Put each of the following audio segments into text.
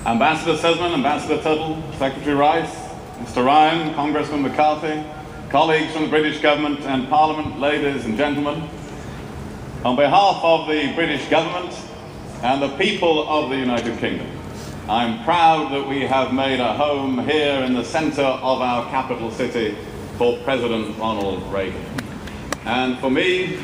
Ambassador Sesman, Ambassador Tuttle, Secretary Rice, Mr. Ryan, Congressman McCarthy, colleagues from the British government and Parliament, ladies and gentlemen, on behalf of the British government and the people of the United Kingdom, I'm proud that we have made a home here in the centre of our capital city for President Ronald Reagan. And for me,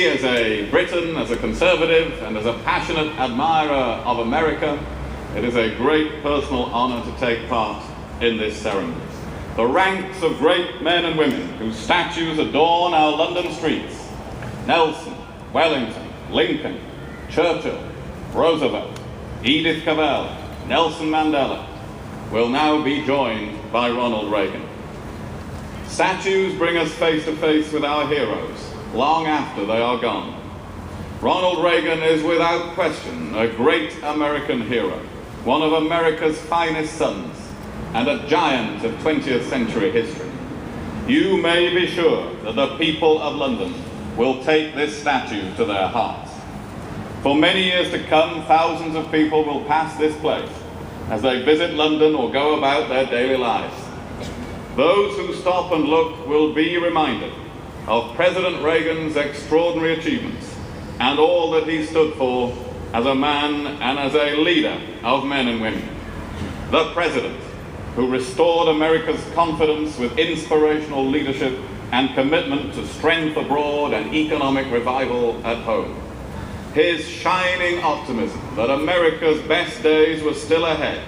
as a Briton, as a Conservative, and as a passionate admirer of America, it is a great personal honour to take part in this ceremony. The ranks of great men and women whose statues adorn our London streets, Nelson, Wellington, Lincoln, Churchill, Roosevelt, Edith Cavell, Nelson Mandela, will now be joined by Ronald Reagan. Statues bring us face to face with our heroes long after they are gone. Ronald Reagan is without question a great American hero, one of America's finest sons, and a giant of 20th century history. You may be sure that the people of London will take this statue to their hearts. For many years to come, thousands of people will pass this place as they visit London or go about their daily lives. Those who stop and look will be reminded of President Reagan's extraordinary achievements and all that he stood for as a man and as a leader of men and women. The President who restored America's confidence with inspirational leadership and commitment to strength abroad and economic revival at home. His shining optimism that America's best days were still ahead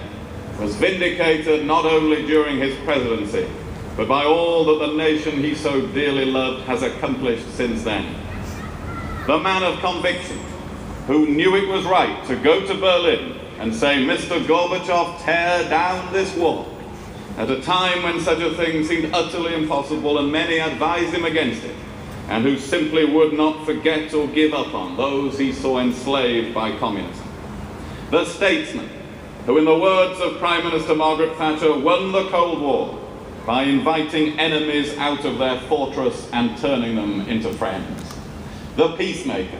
was vindicated not only during his presidency, but by all that the nation he so dearly loved has accomplished since then. The man of conviction, who knew it was right to go to Berlin and say, "Mr. Gorbachev, tear down this wall," at a time when such a thing seemed utterly impossible and many advised him against it, and who simply would not forget or give up on those he saw enslaved by communism. The statesman, who in the words of Prime Minister Margaret Thatcher, won the Cold War by inviting enemies out of their fortress and turning them into friends. The peacemaker,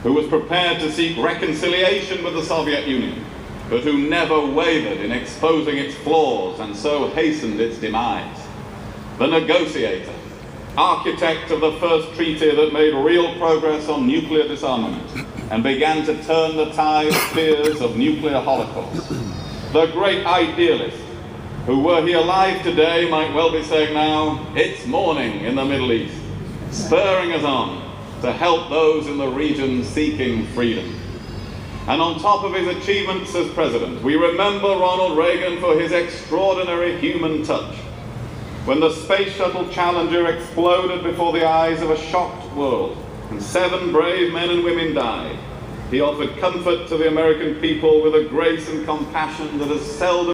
who was prepared to seek reconciliation with the Soviet Union, but who never wavered in exposing its flaws and so hastened its demise. The negotiator, architect of the first treaty that made real progress on nuclear disarmament and began to turn the tide of fears of nuclear holocaust. The great idealist, who, were he alive today, might well be saying now, "It's morning in the Middle East," spurring us on to help those in the region seeking freedom. And on top of his achievements as president, we remember Ronald Reagan for his extraordinary human touch. When the Space Shuttle Challenger exploded before the eyes of a shocked world, and 7 brave men and women died, he offered comfort to the American people with a grace and compassion that has seldom